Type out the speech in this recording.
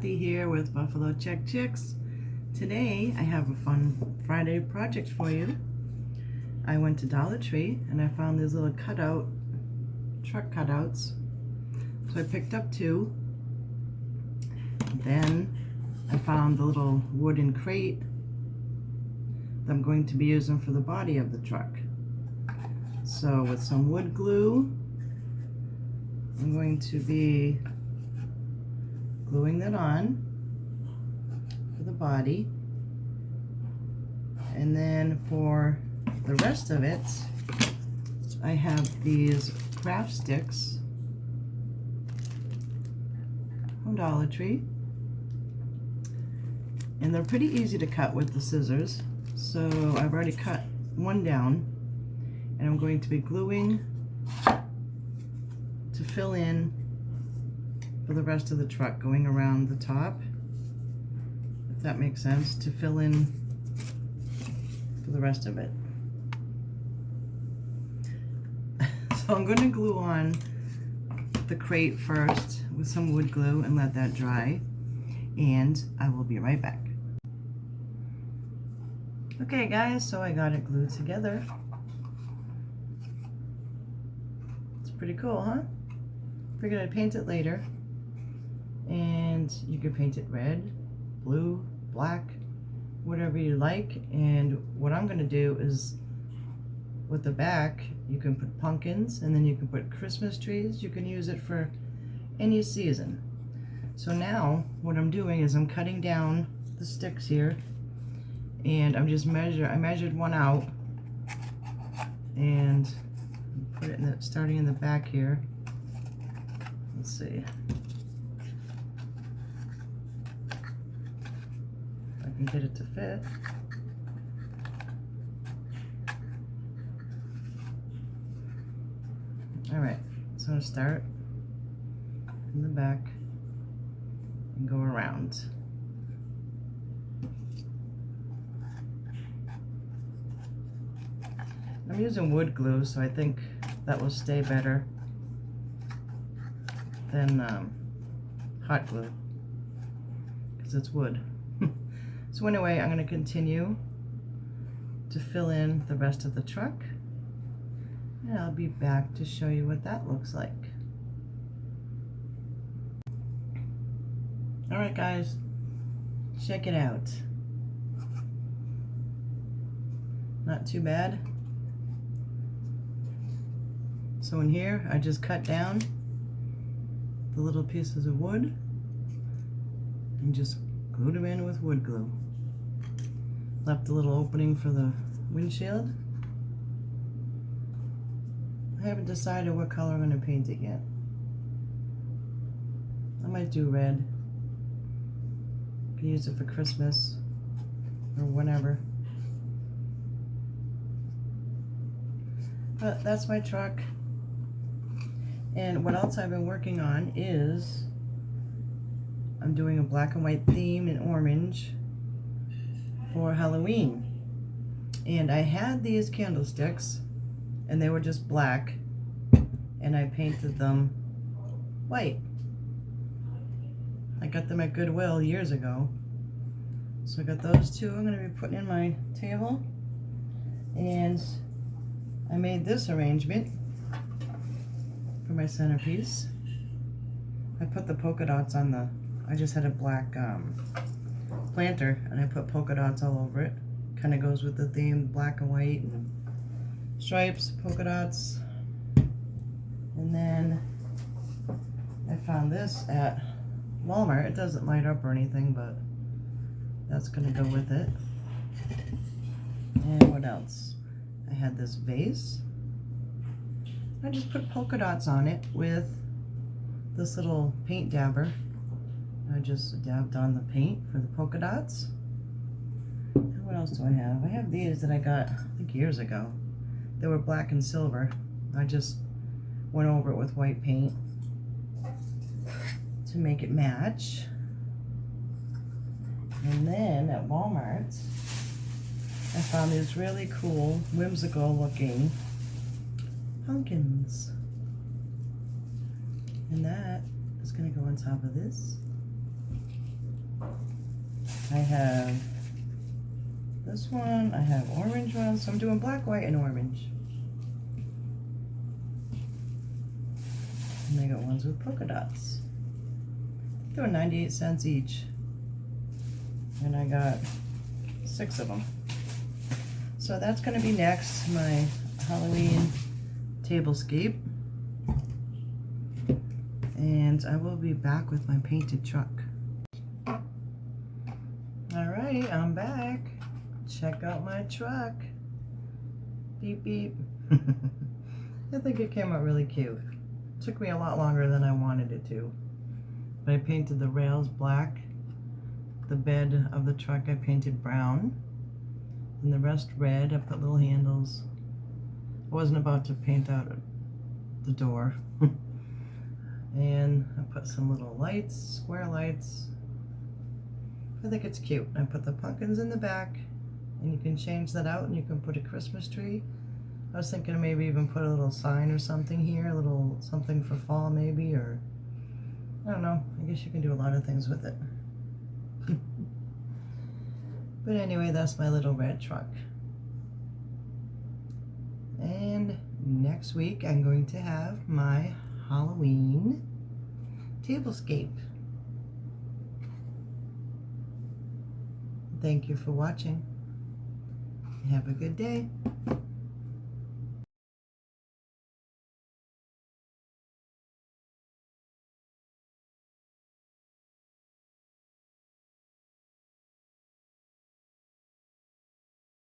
Kathy here with Buffalo Check Chicks. Today I have a fun Friday project for you. I went to Dollar Tree and I found these little truck cutouts. So I picked up two. Then I found the little wooden crate that I'm going to be using for the body of the truck. So with some wood glue, I'm going to be gluing that on for the body, and then for the rest of it I have these craft sticks from Dollar Tree, and they're pretty easy to cut with the scissors. So I've already cut one down and I'm going to be gluing to fill in for the rest of the truck, going around the top, if that makes sense, to fill in for the rest of it. So I'm going to glue on the crate first with some wood glue and let that dry, and I will be right back. Okay guys, so I got it glued together. It's pretty cool, huh? Figured I'd paint it later. And you can paint it red, blue, black, whatever you like. And what I'm going to do is, with the back, you can put pumpkins, and then you can put Christmas trees. You can use it for any season. So now what I'm doing is I'm cutting down the sticks here, and I measured one out and put it in starting in the back here. Let's see. I can get it to fit. Alright, so I'm going to start in the back and go around. I'm using wood glue, so I think that will stay better than hot glue, because it's wood. So anyway, I'm going to continue to fill in the rest of the truck, and I'll be back to show you what that looks like. Alright guys, check it out. Not too bad. So in here, I just cut down the little pieces of wood and just glued them in with wood glue. Left a little opening for the windshield. I haven't decided what color I'm going to paint it yet. I might do red. You can use it for Christmas or whenever. But that's my truck. And what else I've been working on is I'm doing a black and white theme in orange for Halloween. And I had these candlesticks and they were just black, and I painted them white. I got them at Goodwill years ago. So I got those two I'm going to be putting in my table. And I made this arrangement for my centerpiece. I put the polka dots on I just had a black planter and I put polka dots all over it. Kind of goes with the theme, black and white and stripes, polka dots. And then I found this at Walmart. It doesn't light up or anything, but that's gonna go with it. And what else? I had this vase. I just put polka dots on it with this little paint dabber. I just dabbed on the paint for the polka dots. And what else do I have? I have these that I got, I think, years ago. They were black and silver. I just went over it with white paint to make it match. And then at Walmart, I found these really cool, whimsical looking pumpkins. And that is going to go on top of this. I have this one, I have orange ones, so I'm doing black, white, and orange. And I got ones with polka dots. I'm doing 98 cents each. And I got 6 of them. So that's going to be next, my Halloween tablescape. And I will be back with my painted truck. Alrighty, I'm back. Check out my truck. Beep beep. I think it came out really cute. It took me a lot longer than I wanted it to. But I painted the rails black. The bed of the truck I painted brown. And the rest red. I put little handles. I wasn't about to paint out the door. And I put some little lights, square lights. I think it's cute. I put the pumpkins in the back, and you can change that out and you can put a Christmas tree. I was thinking of maybe even put a little sign or something here, a little something for fall maybe, or I don't know. I guess you can do a lot of things with it. But anyway, that's my little red truck. And next week I'm going to have my Halloween tablescape. Thank you for watching. Have a good day.